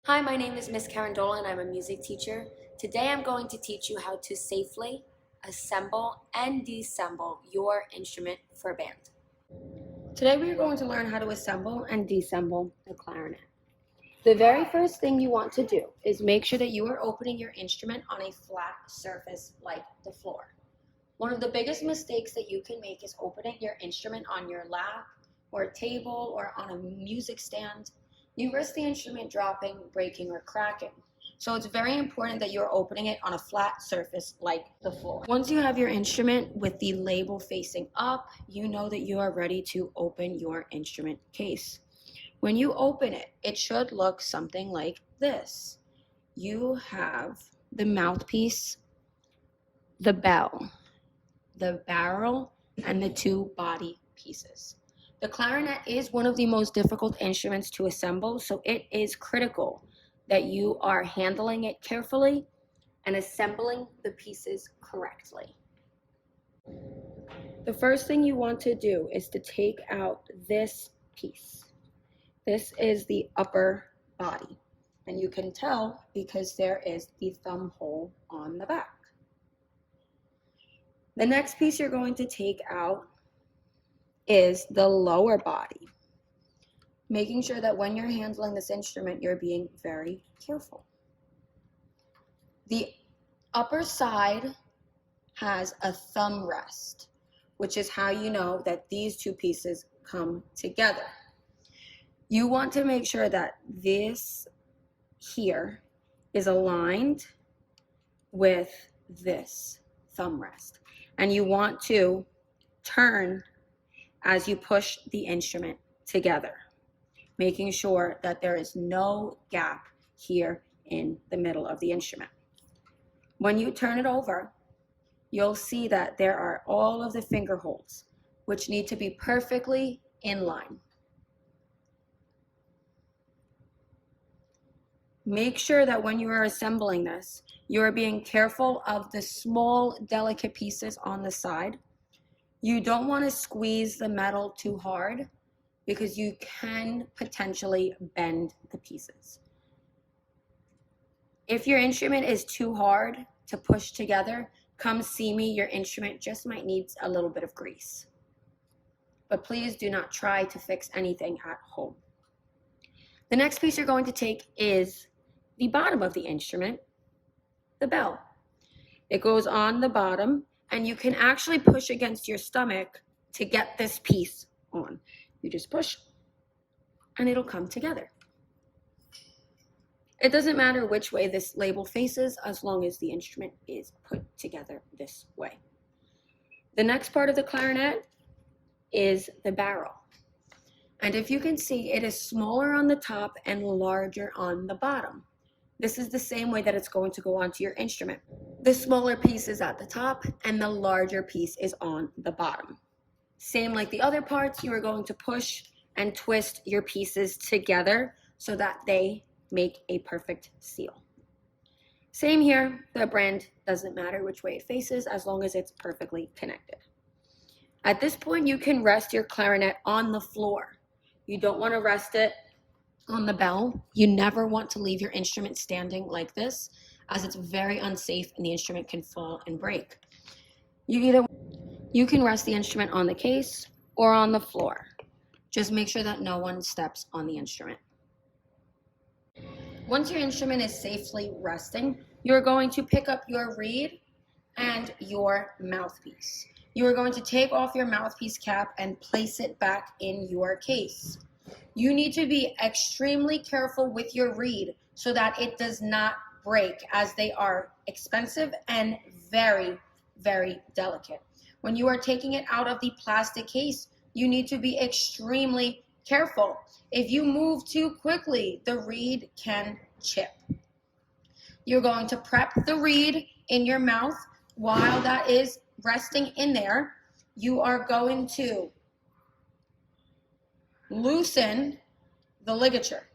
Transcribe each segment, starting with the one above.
Hi, my name is Miss Carandola and I'm a music teacher. Today I'm going to teach you how to safely assemble and disassemble your instrument for a band. Today we are going to learn how to assemble and disassemble the clarinet. The very first thing you want to do is make sure that you are opening your instrument on a flat surface like the floor. One of the biggest mistakes that you can make is opening your instrument on your lap or a table or on a music stand. You risk the instrument dropping, breaking, or cracking. So it's very important that you're opening it on a flat surface like the floor. Once you have your instrument with the label facing up, you know that you are ready to open your instrument case. When you open it, it should look something like this. You have the mouthpiece, the bell, the barrel, and the two body pieces. The clarinet is one of the most difficult instruments to assemble, so it is critical that you are handling it carefully and assembling the pieces correctly. The first thing you want to do is to take out this piece. This is the upper body, and you can tell because there is the thumb hole on the back. The next piece you're going to take out is the lower body, making sure that when you're handling this instrument, you're being very careful. The upper side has a thumb rest, which is how you know that these two pieces come together. You want to make sure that this here is aligned with this thumb rest, and you want to turn as you push the instrument together, making sure that there is no gap here in the middle of the instrument. When you turn it over, you'll see that there are all of the finger holes, which need to be perfectly in line. Make sure that when you are assembling this, you are being careful of the small, delicate pieces on the side. You don't want to squeeze the metal too hard because you can potentially bend the pieces. If your instrument is too hard to push together, come see me. Your instrument just might need a little bit of grease. But please do not try to fix anything at home. The next piece you're going to take is the bottom of the instrument, the bell. It goes on the bottom, and you can actually push against your stomach to get this piece on. You just push, and it'll come together. It doesn't matter which way this label faces as long as the instrument is put together this way. The next part of the clarinet is the barrel. And if you can see, it is smaller on the top and larger on the bottom. This is the same way that it's going to go onto your instrument. The smaller piece is at the top and the larger piece is on the bottom. Same like the other parts, you are going to push and twist your pieces together so that they make a perfect seal. Same here, the brand doesn't matter which way it faces as long as it's perfectly connected. At this point, you can rest your clarinet on the floor. You don't want to rest it on the bell. You never want to leave your instrument standing like this, as it's very unsafe and the instrument can fall and break. You can rest the instrument on the case or on the floor. Just make sure that no one steps on the instrument. Once your instrument is safely resting, you're going to pick up your reed and your mouthpiece. You are going to take off your mouthpiece cap and place it back in your case. You need to be extremely careful with your reed so that it does not break, as they are expensive and very, very delicate. When you are taking it out of the plastic case, you need to be extremely careful. If you move too quickly, the reed can chip. You're going to prep the reed in your mouth. While that is resting in there, you are going to loosen the ligature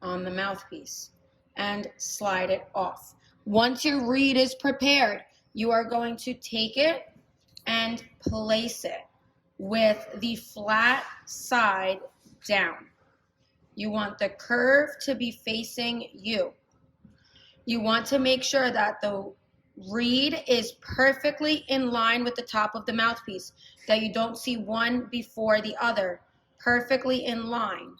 on the mouthpiece and slide it off. Once your reed is prepared, you are going to take it and place it with the flat side down. You want the curve to be facing you. You want to make sure that the reed is perfectly in line with the top of the mouthpiece, that you don't see one before the other, perfectly in line.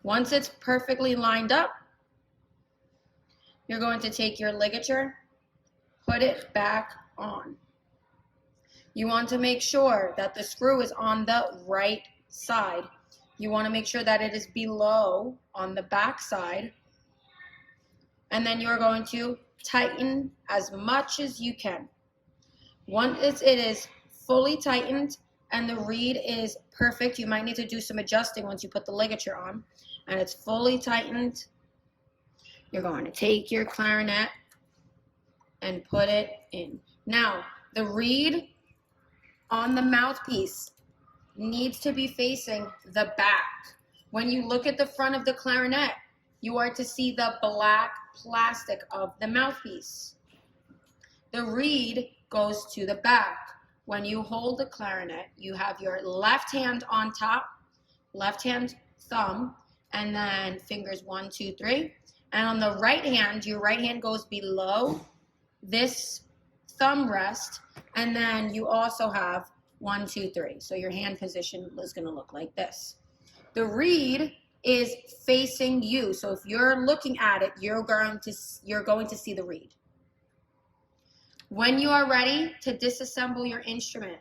Once it's perfectly lined up, you're going to take your ligature, put it back on. You want to make sure that the screw is on the right side. You want to make sure that it is below on the back side. And then you're going to tighten as much as you can. Once it is fully tightened and the reed is perfect, you might need to do some adjusting once you put the ligature on, and it's fully tightened, you're going to take your clarinet and put it in. Now, the reed on the mouthpiece needs to be facing the back. When you look at the front of the clarinet, you are to see the black plastic of the mouthpiece. The reed goes to the back. When you hold the clarinet, you have your left hand on top, left hand thumb, and then fingers 1, 2, 3. And on the right hand, your right hand goes below this thumb rest, and then you also have 1, 2, 3. So your hand position is going to look like this. The reed is facing you. So if you're looking at it, you're going to see the reed. When you are ready to disassemble your instrument,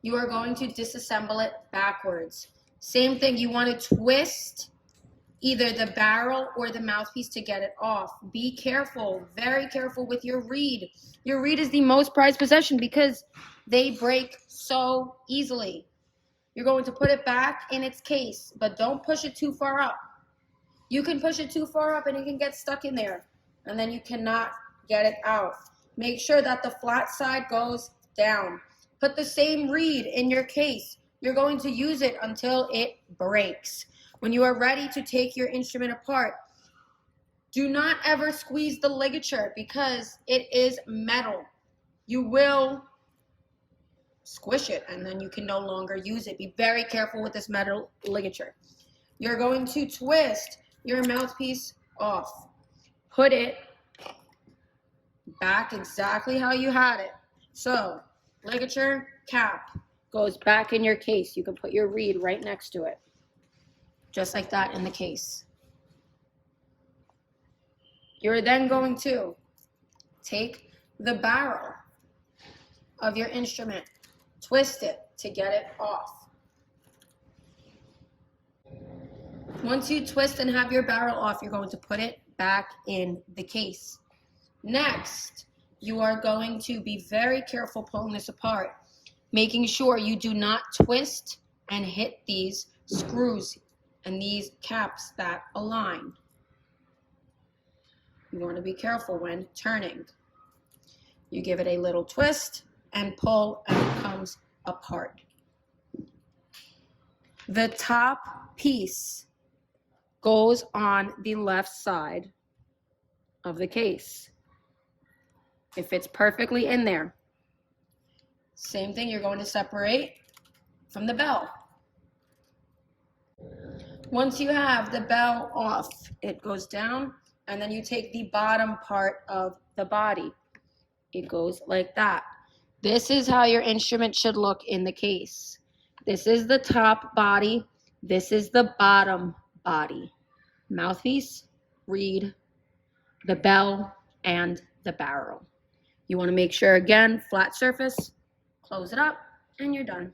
you are going to disassemble it backwards. Same thing, you want to twist either the barrel or the mouthpiece to get it off. Be careful, very careful with your reed. Your reed is the most prized possession because they break so easily. You're going to put it back in its case, but don't push it too far up. You can push it too far up and it can get stuck in there, and then you cannot get it out. Make sure that the flat side goes down. Put the same reed in your case. You're going to use it until it breaks. When you are ready to take your instrument apart, do not ever squeeze the ligature because it is metal. You will squish it and then you can no longer use it. Be very careful with this metal ligature. You're going to twist your mouthpiece off. Put it back exactly how you had it. So, ligature cap goes back in your case. You can put your reed right next to it. Just like that in the case. You're then going to take the barrel of your instrument, twist it to get it off. Once you twist and have your barrel off, you're going to put it back in the case. Next, you are going to be very careful pulling this apart, making sure you do not twist and hit these screws and these caps that align. You want to be careful when turning. You give it a little twist and pull, and it comes apart. The top piece goes on the left side of the case. It fits perfectly in there. Same thing, you're going to separate from the bell. Once you have the bell off, it goes down, and then you take the bottom part of the body. It goes like that. This is how your instrument should look in the case. This is the top body. This is the bottom body. Mouthpiece, reed, the bell, and the barrel. You want to make sure, again, flat surface, close it up, and you're done.